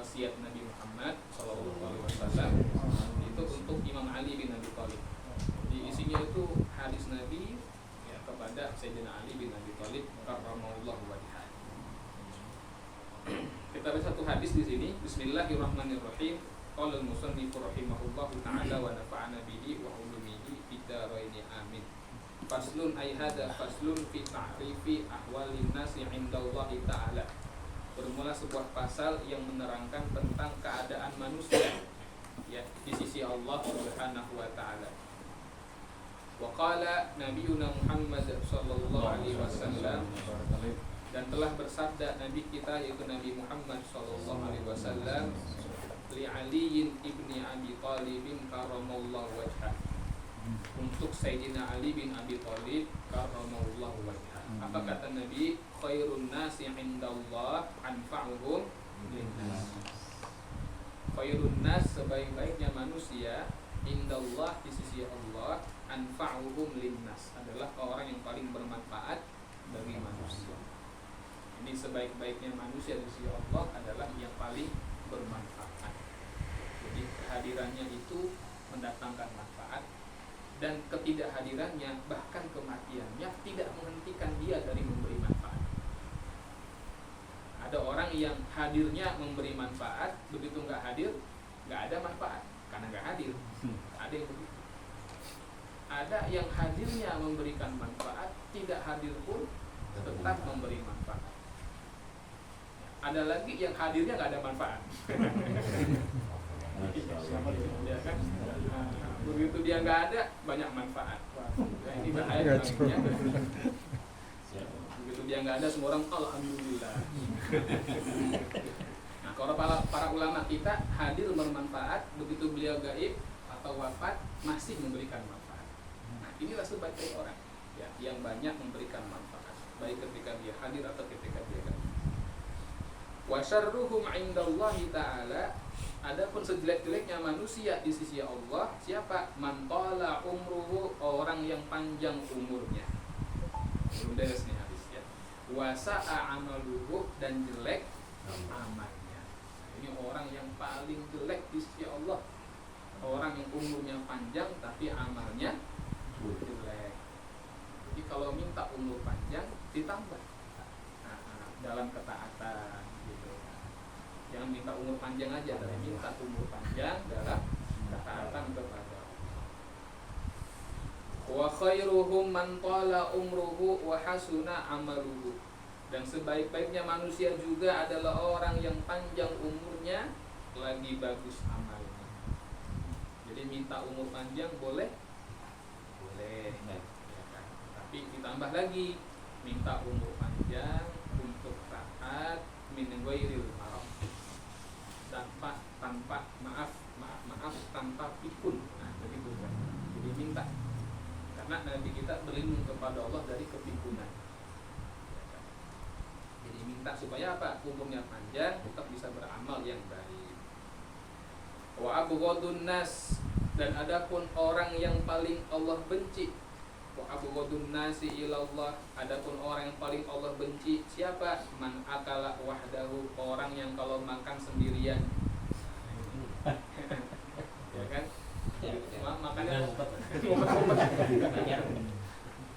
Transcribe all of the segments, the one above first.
wasiat Nabi Muhammad SAW itu untuk Imam Ali bin Abi Thalib. Di isinya itu hadis Nabi ya, kepada Sayyidina Ali bin Abi Thalib karramallahu wajhah. Kita baca satu hadis di sini. Bismillahirrahmanirrahim. Qala al-musannif rahimahullahu ta'ala wa nafa'ana bihi wa ulumihi fid dharain amin. Faslun ay hada faslun fi ta'rifi ahwalin nasi 'indallahi ta'ala. Bermula sebuah pasal yang menerangkan tentang keadaan manusia ya di sisi Allah Subhanahu wa taala. Wa qala nabiyuna Muhammad sallallahu alaihi wasallam, dan telah bersabda nabi kita yaitu Nabi Muhammad sallallahu alaihi wasallam, li Ali ibni Abi Thalib karramallahu wajhah, untuk Sayyidina Ali bin Abi Thalib karramallahu wajhah. Apa kata Nabi? Khairun nasi 'indallah anfa'uhum linnas. Khairun nas, sebaik-baiknya manusia, indallah, di sisi Allah, anfa'uhum linnas, adalah orang yang paling bermanfaat bagi manusia. Ini sebaik-baiknya manusia di sisi Allah adalah yang paling bermanfaat. Jadi kehadirannya itu mendatangkan manfaat, dan ketidakhadirannya bahkan kematiannya tidak menghentikan dia dari memberi manfaat. Ada orang yang hadirnya memberi manfaat, begitu nggak hadir nggak ada manfaat karena nggak hadir. Ada yang begitu. Ada yang hadirnya memberikan manfaat, tidak hadir pun tetap memberi manfaat. Ada lagi yang hadirnya nggak ada manfaat. Ya kan? Begitu dia nggak ada, banyak manfaat. Nah, ini bahaya namanya. Begitu dia nggak ada, semua orang alhamdulillah. Nah, kalau para ulama kita hadir bermanfaat, begitu beliau gaib atau wafat masih memberikan manfaat. Nah, inilah sebagai orang ya, yang banyak memberikan manfaat, baik ketika dia hadir atau ketika dia gaib. Wa syarruhum 'indallahi ta'ala, adapun sejelek-jeleknya manusia di sisi Allah siapa? Man tala umruhu, orang yang panjang umurnya. Belum beres nih habis ya. Wa sa'a amaluhu, dan jelek amalnya. Ini orang yang paling jelek di sisi Allah. Orang yang umurnya panjang tapi amalnya jelek. Jadi kalau minta umur panjang ditambah dalam ketaatan gitu. Jangan minta umur panjang aja, tapi minta umur panjang dalam ketaatan kepada Allah. Wa khairuhum man tala umruhu wa hasuna amaluhu, dan sebaik-baiknya manusia juga adalah orang yang panjang umurnya lagi bagus amalnya. Jadi minta umur panjang boleh? Boleh ya kan? Tapi ditambah lagi, minta umur panjang untuk taat min ghairil haram, tanpa maaf tanpa pikun. Nah, begitu kan. Jadi minta, karena Nabi kita berlindung kepada Allah dari kepikunan. Jadi minta supaya apa? Umurnya panjang, tetap bisa beramal yang baik. Wa abghadun nas, dan adapun orang yang paling Allah benci. Wa abghadun nasi ilallah, adapun orang yang paling Allah benci siapa? Man akala wahdahu, orang yang kalau makan sendirian. Ya kan? Makannya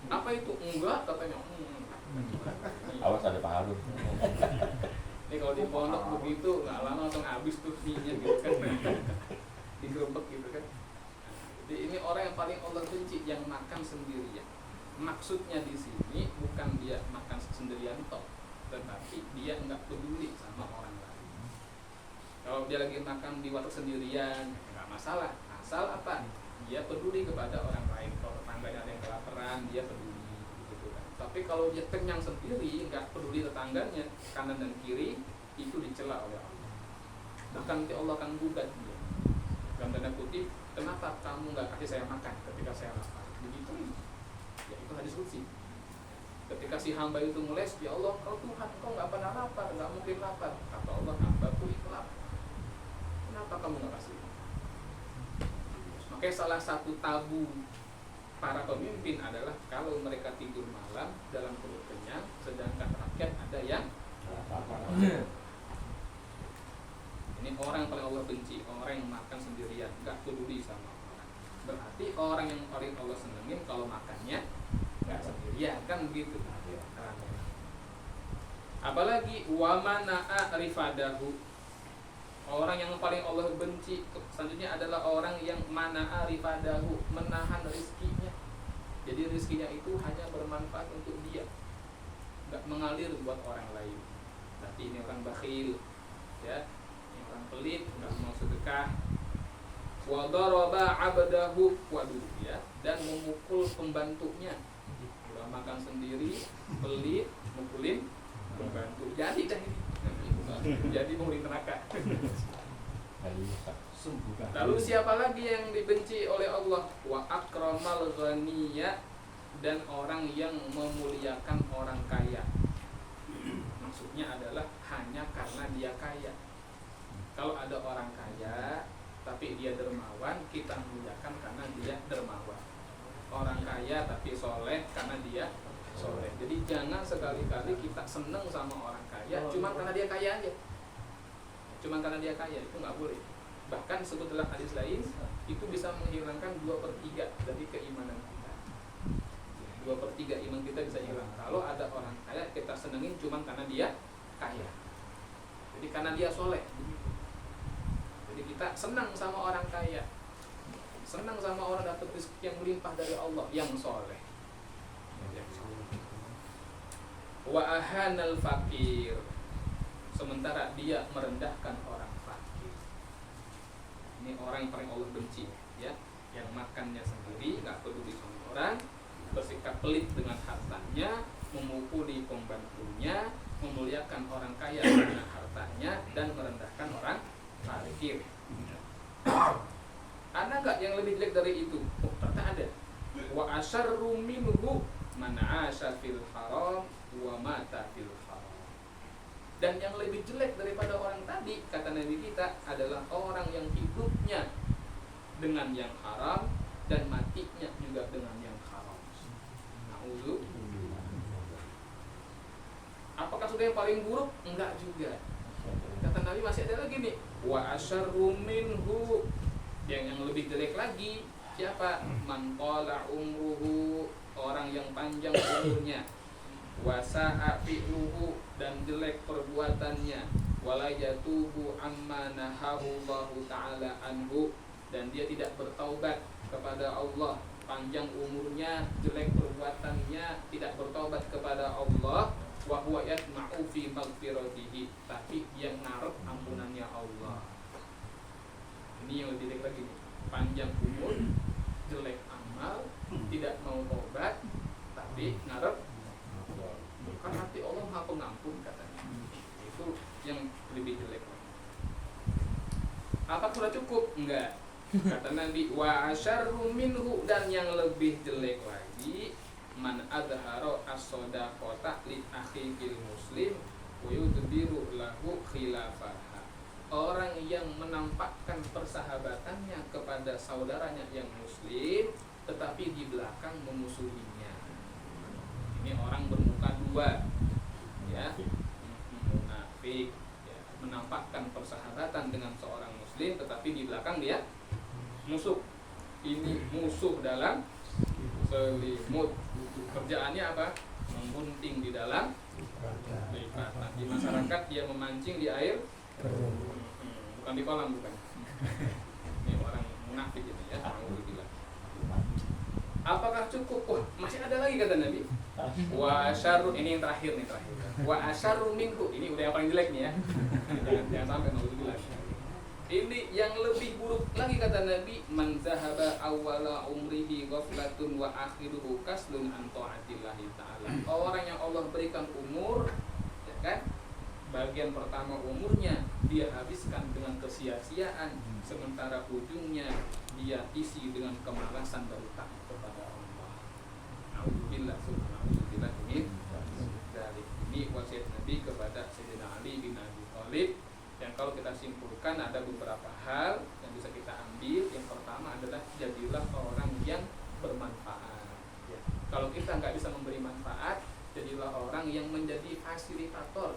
apa itu? Enggak, katanya. Awas ada Pak Harun. Ini kalau di pondok begitu nggak lama langsung habis tuh mie-nya gitu kan. Digerebek gitu kan. Jadi ini orang yang paling Allah benci, yang makan sendirian. Maksudnya di sini bukan dia makan sendirian toh, tetapi dia nggak peduli sama orang lain. Kalau dia lagi makan di warteg sendirian nggak masalah, asal apa? Dia peduli kepada orang lain. Kalau tetangganya ada yang kelaparan, dia peduli gitu kan. Tapi kalau dia kenyang sendiri, nggak peduli tetangganya kanan dan kiri, itu dicela oleh Allah. Bahkan nanti Allah akan gugat dia. Dalam tanda kutip, kenapa kamu nggak kasih saya makan ketika saya lapar? Begitu ya, itu hadis qudsi. Ketika si hamba itu ngeles, ya Allah, kau Tuhan, kau nggak pernah lapar, nggak mungkin lapar. Kata Allah, hambaku itu lapar. Kenapa kamu nggak kasih? Makanya salah satu tabu para pemimpin adalah kalau mereka tidur malam dalam perut kenyang, sedangkan rakyat ada yang lapar. Ini Ini orang yang paling Allah benci, orang yang makan sendirian, nggak peduli sama orang. Berarti orang yang paling Allah senengin kalau makannya nggak sendirian, kan begitu. Apalagi wamana'a rifadahu, orang yang paling Allah benci selanjutnya adalah orang yang mana'a rifadahu, menahan rizkinya. Jadi rizkinya itu hanya bermanfaat untuk dia, nggak mengalir buat orang lain. Tapi ini orang bakhil, ya, ini orang pelit, nggak mau sedekah. Wa daraba 'abdahu, waduh, ya, dan memukul pembantunya. Udah makan sendiri, pelit, mukulin pembantu. Jadi dah ini. Jadi penghuni neraka. Lalu siapa lagi yang dibenci oleh Allah? Wa akramal ghaniyya, dan orang yang memuliakan orang kaya. Maksudnya adalah hanya karena dia kaya. Kalau ada orang kaya tapi dia dermawan, kita muliakan karena dia dermawan. Orang kaya tapi soleh karena dia soleh. Jadi jangan sekali-kali kita seneng sama orang kaya cuma karena dia kaya aja. Cuma karena dia kaya, itu nggak boleh. Bahkan sebut dalam hadis lain, itu bisa menghilangkan 2/3 dari keimanan kita. 2/3 iman kita bisa hilang kalau ada orang kaya kita senengin cuma karena dia kaya. Jadi karena dia soleh. Jadi kita senang sama orang kaya, senang sama orang dapat rezeki yang melimpah dari Allah, yang soleh. Wa ahanal fakir, sementara dia merendahkan orang fakir. Ini orang yang paling Allah benci, ya, yang makannya sendiri, nggak peduli sama orang, bersikap pelit dengan hartanya, memukuli pembantunya, memuliakan orang kaya dengan hartanya, dan merendahkan orang fakir. Ada nggak yang lebih jelek dari itu? Oh, ternyata ada. Wa asyarru minhu man 'asha fil haram wa mata fil haram. Dan yang lebih jelek daripada orang tadi, kata Nabi kita, adalah orang yang hidupnya dengan yang haram dan matinya juga dengan yang haram. Na'udzubillah. Apakah sudah yang paling buruk? Enggak juga. Kata Nabi masih ada lagi nih. Wa asyarru minhu, yang lebih jelek lagi siapa? Man qala umruhu, orang yang panjang umurnya. Wa sa'a fi'luhu, dan jelek perbuatannya. Wala yatubu amma nahahu Allahu ta'ala anhu, dan dia tidak bertaubat kepada Allah. Panjang umurnya, jelek perbuatannya, tidak bertaubat kepada Allah. Wa huwa yatma'u fi maghfiratihi, tapi dia ngarep ampunannya Allah. Ini yang lebih jelek lagi nih. Panjang umur, jelek amal, tidak mau taubat, tapi ngarep kan hati Allah Maha Pengampun katanya. Itu yang lebih jelek. Apa sudah cukup? Enggak. Kata Nabi, wa asyarru minhu, dan yang lebih jelek lagi, man adhara as-shadaqata li akhil muslim wa yudbiru lahu khilafaha. Orang yang menampakkan persahabatannya kepada saudaranya yang muslim, tetapi di belakang memusuhinya. Ini orang bermuka dua, ya, munafik, ya, menampakkan persahabatan dengan seorang muslim, tetapi di belakang dia musuh. Ini musuh dalam selimut. Kerjaannya apa? Membunting di dalam lipatan. Di masyarakat dia memancing di air, bukan di kolam, bukan. Ini orang munafik ini, ya. Apakah cukup? Wah, masih ada lagi kata Nabi. Wa asyarru, ini yang terakhir nih, terakhir. Wa asyarru minhu, ini udah yang paling jelek nih, ya. Jangan sampai naudzubillah. Ini yang lebih buruk lagi kata Nabi, man zahaba awwala umrihi ghaflatun wa akhiruhu kaslun an ta'atillahi ta'ala. Orang yang Allah berikan umur, ya kan? Bagian pertama umurnya dia habiskan dengan kesia-siaan, sementara ujungnya dia isi dengan kemalasan dan taat kepada Allah. Alhamdulillah, subhanallah, ini wasiat Nabi kepada Sayyidina Ali bin Abi Thalib. Yang kalau kita simpulkan ada beberapa hal yang bisa kita ambil. Yang pertama adalah jadilah orang yang bermanfaat, ya. Kalau kita nggak bisa memberi manfaat, jadilah orang yang menjadi fasilitator,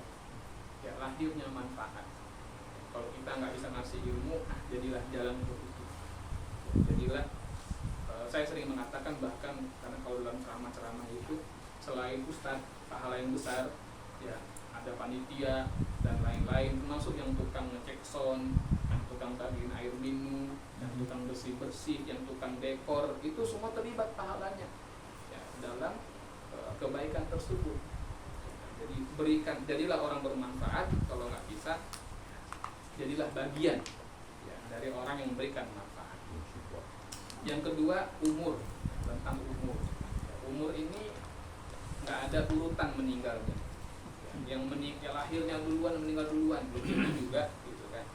ya, lahirnya manfaat. Kalau kita nggak bisa ngasih ilmu, jadilah jalan untuk itu. Jadilah saya sering mengatakan, bahkan karena kalau dalam ceramah-ceramah itu selain ustadz pahala yang besar, ya ada panitia dan lain-lain, termasuk yang tukang ngecek sound, yang tukang bagiin air minum, yang tukang bersih-bersih, yang tukang dekor, itu semua terlibat pahalanya ya, dalam kebaikan tersebut. Jadi jadilah orang bermanfaat. Kalau nggak bisa, jadilah bagian ya, dari orang yang memberikan manfaat. Yang kedua, umur. Tentang umur. Umur ini nggak ada urutan meninggalnya. Yang lahirnya duluan, meninggal duluan, belum tentu juga, gitu kan.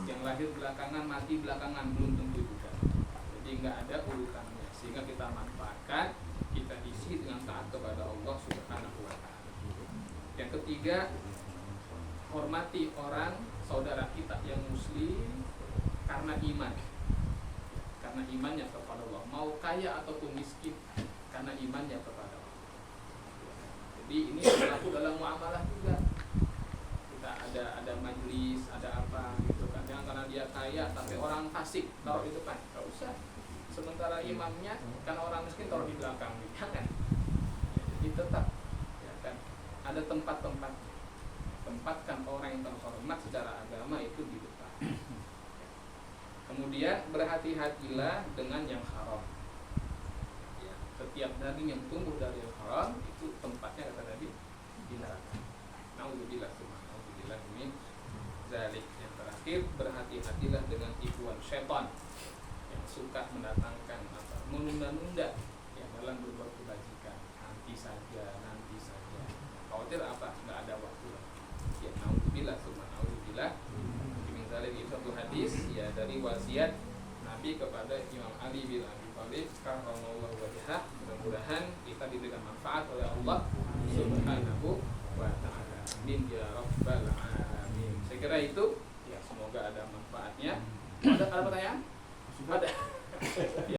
Yang lahir belakangan, mati belakangan, belum tentu juga. Jadi nggak ada urutannya, sehingga kita manfaatkan, kita isi dengan taat kepada Allah Subhanahu wa Ta'ala. Yang ketiga, hormati orang saudara kita yang muslim karena iman, karena imannya kepada Allah, mau kaya ataupun miskin, karena imannya kepada Allah. Jadi ini berlaku dalam muamalah juga. Kita ada majelis, ada apa gitu kan, yang karena dia kaya tapi orang fasik taruh di depan, nggak usah. Sementara imamnya karena orang miskin taruh di belakang, jangan. Jadi tetap ya kan, ada tempat-tempat, tempatkan orang yang terhormat secara agama itu di depan. Kemudian berhati-hatilah dengan yang haram. Ya, setiap daging yang tumbuh dari yang haram itu tempatnya kata Nabi di neraka. Nauzubillah min zalik. Yang terakhir, berhati-hatilah dengan tipuan syaitan yang suka mendatangkan apa, menunda-nunda ya dalam berbuat kebajikan. Nanti saja. Khawatir apa? Nggak ada waktu lagi. Ya, nauzubillah min zalik. Itu satu hadis ya dari wasiat Nabi kepada Imam Ali bin Abi Thalib karramallahu wajhah. Mudah-mudahan kita diberikan manfaat oleh Allah Subhanahu wa Ta'ala. Amin ya rabbal alamin. Saya kira itu ya, semoga ada manfaatnya. Ada pertanyaan? Ada.